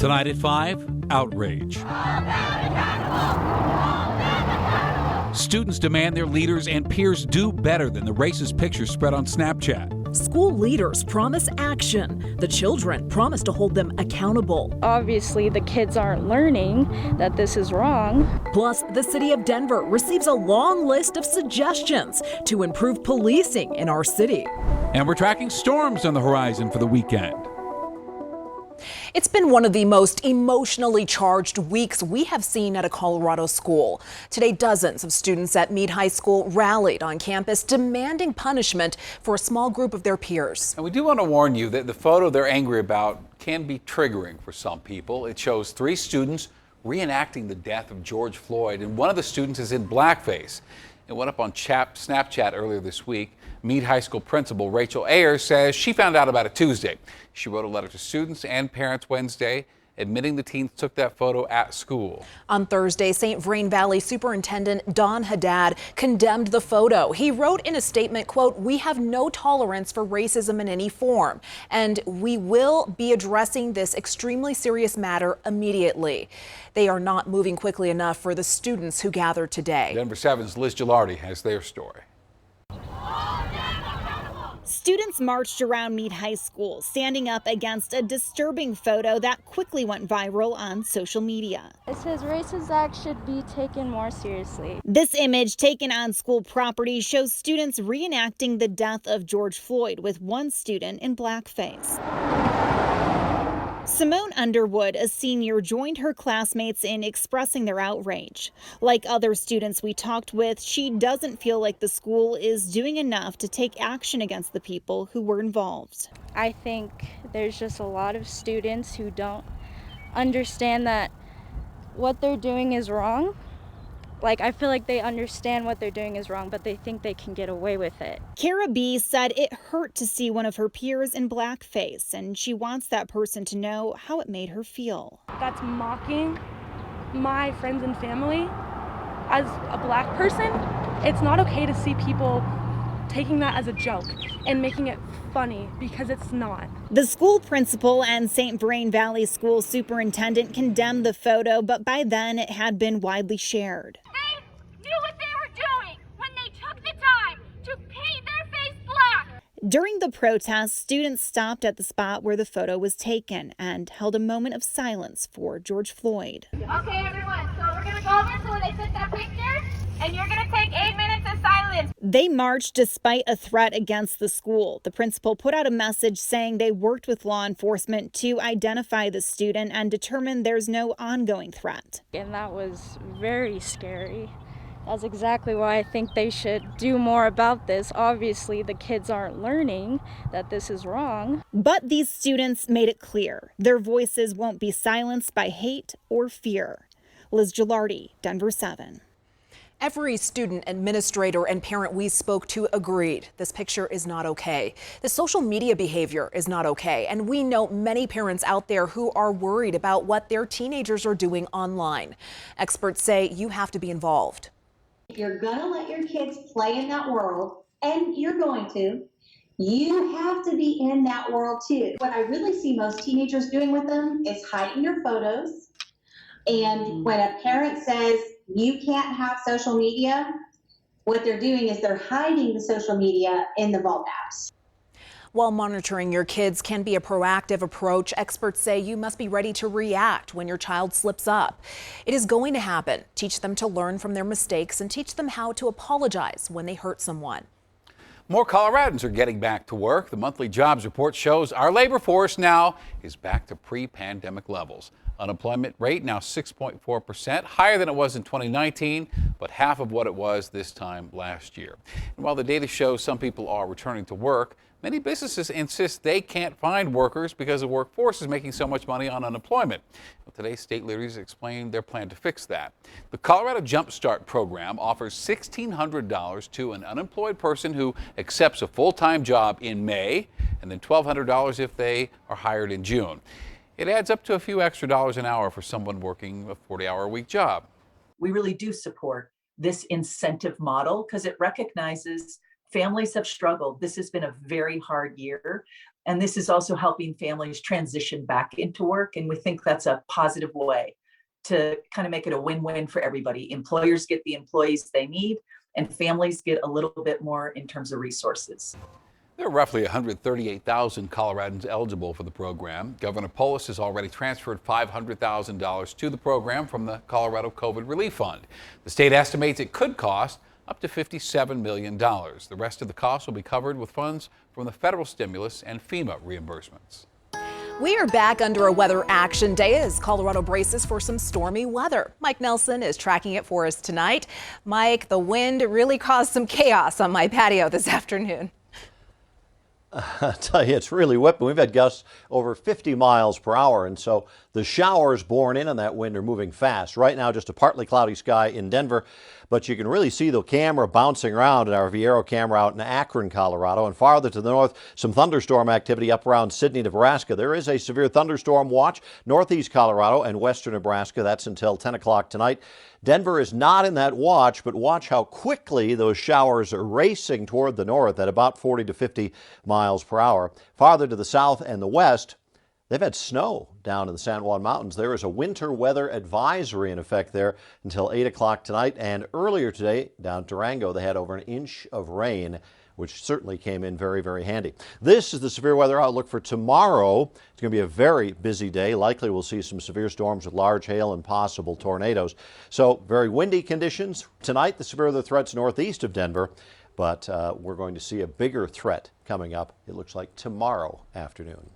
Tonight at 5, outrage. Students demand their leaders and peers do better than the racist pictures spread on Snapchat. School leaders promise action. The children promise to hold them accountable. Obviously, the kids aren't learning that this is wrong. Plus, the city of Denver receives a long list of suggestions to improve policing in our city. And we're tracking storms on the horizon for the weekend. It's been one of the most emotionally charged weeks we have seen at a Colorado school. Today, dozens of students at Meade High School rallied on campus demanding punishment for a small group of their peers. And we do want to warn you that the photo they're angry about can be triggering for some people. It shows 3 students reenacting the death of George Floyd, and one of the students is in blackface. It went up on Snapchat earlier this week. Meade High School principal Rachel Ayers says she found out about it Tuesday. She wrote a letter to students and parents Wednesday, admitting the teens took that photo at school. On Thursday, St. Vrain Valley Superintendent Don Haddad condemned the photo. He wrote in a statement, quote, "We have no tolerance for racism in any form, and we will be addressing this extremely serious matter immediately." They are not moving quickly enough for the students who gathered today. Denver7's Liz Gilardi has their story. Students marched around Meade High School, standing up against a disturbing photo that quickly went viral on social media. It says racist acts should be taken more seriously. This image taken on school property shows students reenacting the death of George Floyd, with one student in blackface. Simone Underwood, a senior, joined her classmates in expressing their outrage. Like other students we talked with, she doesn't feel like the school is doing enough to take action against the people who were involved. I think there's just a lot of students who don't understand that what they're doing is wrong. Like, I feel like they understand what they're doing is wrong, but they think they can get away with it. Kara B said it hurt to see one of her peers in blackface, and she wants that person to know how it made her feel. That's mocking my friends and family. As a black person, it's not okay to see people taking that as a joke and making it funny, because it's not. The school principal and St. Vrain Valley School superintendent condemned the photo, but by then it had been widely shared. They knew what they were doing when they took the time to paint their face black. During the protest, students stopped at the spot where the photo was taken and held a moment of silence for George Floyd. Okay, everyone, so we're going to go over to where they took that picture, and you're going to take 8 minutes of silence. They marched despite a threat against the school. The principal put out a message saying they worked with law enforcement to identify the student and determine there's no ongoing threat. And that was very scary. That's exactly why I think they should do more about this. Obviously, the kids aren't learning that this is wrong. But these students made it clear their voices won't be silenced by hate or fear. Liz Gilardi, Denver7. Every student, administrator, and parent we spoke to agreed this picture is not okay. The social media behavior is not okay, and we know many parents out there who are worried about what their teenagers are doing online. Experts say you have to be involved. If you're gonna let your kids play in that world, and you're going to, you have to be in that world too. What I really see most teenagers doing with them is hiding their photos. And when a parent says you can't have social media, what they're doing is they're hiding the social media in the vault apps. While monitoring your kids can be a proactive approach, experts say you must be ready to react when your child slips up. It is going to happen. Teach them to learn from their mistakes and teach them how to apologize when they hurt someone. More Coloradans are getting back to work. The monthly jobs report shows our labor force now is back to pre-pandemic levels. Unemployment rate now 6.4%, higher than it was in 2019, but half of what it was this time last year. And while the data shows some people are returning to work, many businesses insist they can't find workers because the workforce is making so much money on unemployment. Well, today, state leaders explained their plan to fix that. The Colorado Jump Start program offers $1,600 to an unemployed person who accepts a full-time job in May, and then $1,200 if they are hired in June. It adds up to a few extra dollars an hour for someone working a 40-hour-a-week job. We really do support this incentive model because it recognizes families have struggled. This has been a very hard year. And this is also helping families transition back into work. And we think that's a positive way to kind of make it a win-win for everybody. Employers get the employees they need, and families get a little bit more in terms of resources. There are roughly 138,000 Coloradans eligible for the program. Governor Polis has already transferred $500,000 to the program from the Colorado COVID Relief Fund. The state estimates it could cost up to $57 million. The rest of the cost will be covered with funds from the federal stimulus and FEMA reimbursements. We are back under a weather action day as Colorado braces for some stormy weather. Mike Nelson is tracking it for us tonight. Mike, the wind really caused some chaos on my patio this afternoon. I tell you, it's really whipping. We've had gusts over 50 miles per hour, and so the showers borne in on that wind are moving fast. Right now, just a partly cloudy sky in Denver, but you can really see the camera bouncing around in our Viero camera out in Akron, Colorado. And farther to the north, some thunderstorm activity up around Sidney, Nebraska. There is a severe thunderstorm watch northeast Colorado and western Nebraska. That's until 10 o'clock tonight. Denver is not in that watch, but watch how quickly those showers are racing toward the north at about 40 to 50 miles per hour. Farther to the south and the west, they've had snow down in the San Juan Mountains. There is a winter weather advisory in effect there until 8 o'clock tonight. And earlier today, down in Durango, they had over an inch of rain, which certainly came in very, very handy. This is the severe weather outlook for tomorrow. It's going to be a very busy day. Likely we'll see some severe storms with large hail and possible tornadoes. So very windy conditions. Tonight, the severe weather threats northeast of Denver, but we're going to see a bigger threat coming up, it looks like, tomorrow afternoon.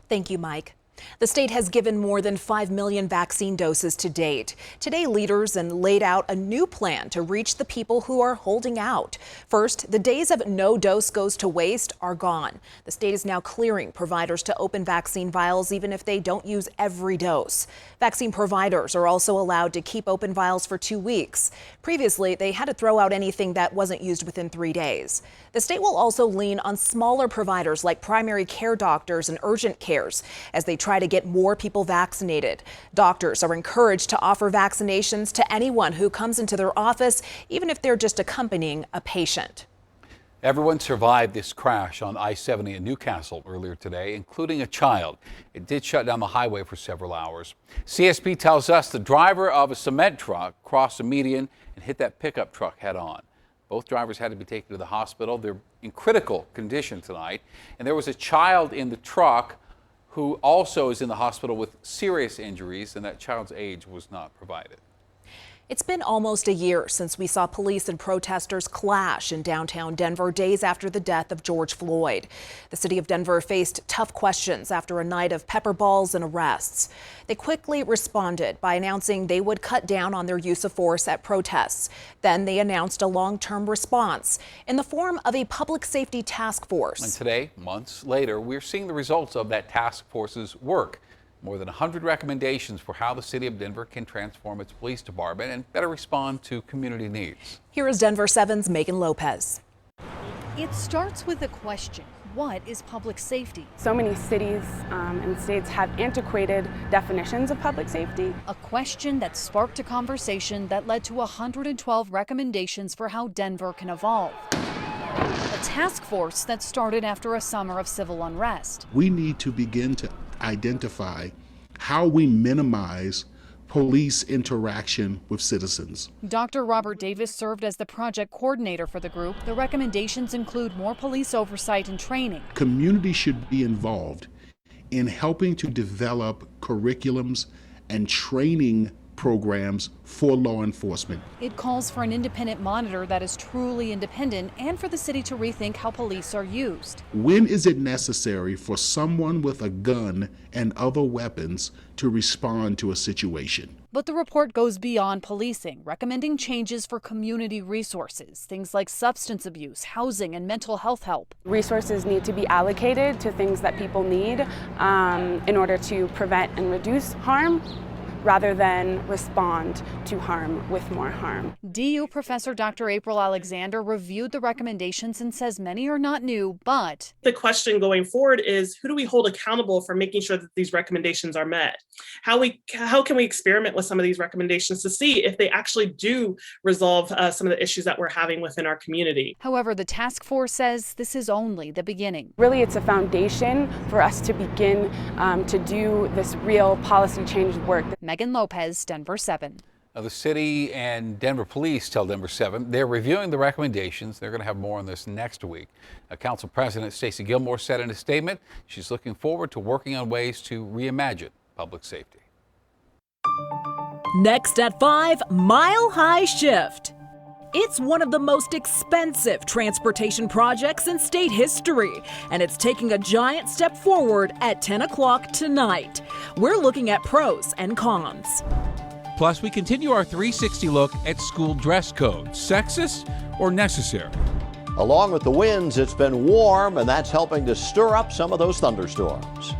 Thank you, Mike. The state has given more than 5 million vaccine doses to date. Today, leaders laid out a new plan to reach the people who are holding out. First, the days of no dose goes to waste are gone. The state is now clearing providers to open vaccine vials even if they don't use every dose. Vaccine providers are also allowed to keep open vials for 2 weeks. Previously, they had to throw out anything that wasn't used within 3 days. The state will also lean on smaller providers like primary care doctors and urgent cares as they try to get more people vaccinated. Doctors are encouraged to offer vaccinations to anyone who comes into their office, even if they're just accompanying a patient. Everyone survived this crash on I-70 in Newcastle earlier today, including a child. It did shut down the highway for several hours. CSP tells us the driver of a cement truck crossed a median and hit that pickup truck head on. Both drivers had to be taken to the hospital. They're in critical condition tonight. And there was a child in the truck who also is in the hospital with serious injuries, and that child's age was not provided. It's been almost a year since we saw police and protesters clash in downtown Denver days after the death of George Floyd. The city of Denver faced tough questions after a night of pepper balls and arrests. They quickly responded by announcing they would cut down on their use of force at protests. Then they announced a long-term response in the form of a public safety task force. And today, months later, we're seeing the results of that task force's work. More than 100 recommendations for how the city of Denver can transform its police department and better respond to community needs. Here is Denver7's Megan Lopez. It starts with a question. What is public safety? So many cities and states have antiquated definitions of public safety. A question that sparked a conversation that led to 112 recommendations for how Denver can evolve. A task force that started after a summer of civil unrest. We need to begin to identify how we minimize police interaction with citizens. Dr. Robert Davis served as the project coordinator for the group. The recommendations include more police oversight and training. Community should be involved in helping to develop curriculums and training programs for law enforcement. It calls for an independent monitor that is truly independent and for the city to rethink how police are used. When is it necessary for someone with a gun and other weapons to respond to a situation? But the report goes beyond policing, recommending changes for community resources, things like substance abuse, housing, and mental health help. Resources need to be allocated to things that people need in order to prevent and reduce harm. rather than respond to harm with more harm. DU Professor Dr. April Alexander reviewed the recommendations and says many are not new, but the question going forward is, who do we hold accountable for making sure that these recommendations are met? How can we experiment with some of these recommendations to see if they actually do resolve some of the issues that we're having within our community? However, the task force says this is only the beginning. Really, it's a foundation for us to begin to do this real policy change work. Megan Lopez, Denver7. Now, the city and Denver police tell Denver7 they're reviewing the recommendations. They're going to have more on this next week. Council President Stacey Gilmore said in a statement she's looking forward to working on ways to reimagine public safety. Next at 5, Mile High Shift. It's one of the most expensive transportation projects in state history, and it's taking a giant step forward at 10 o'clock tonight. We're looking at pros and cons. Plus, we continue our 360 look at school dress codes. Sexist or necessary? Along with the winds, it's been warm, and that's helping to stir up some of those thunderstorms.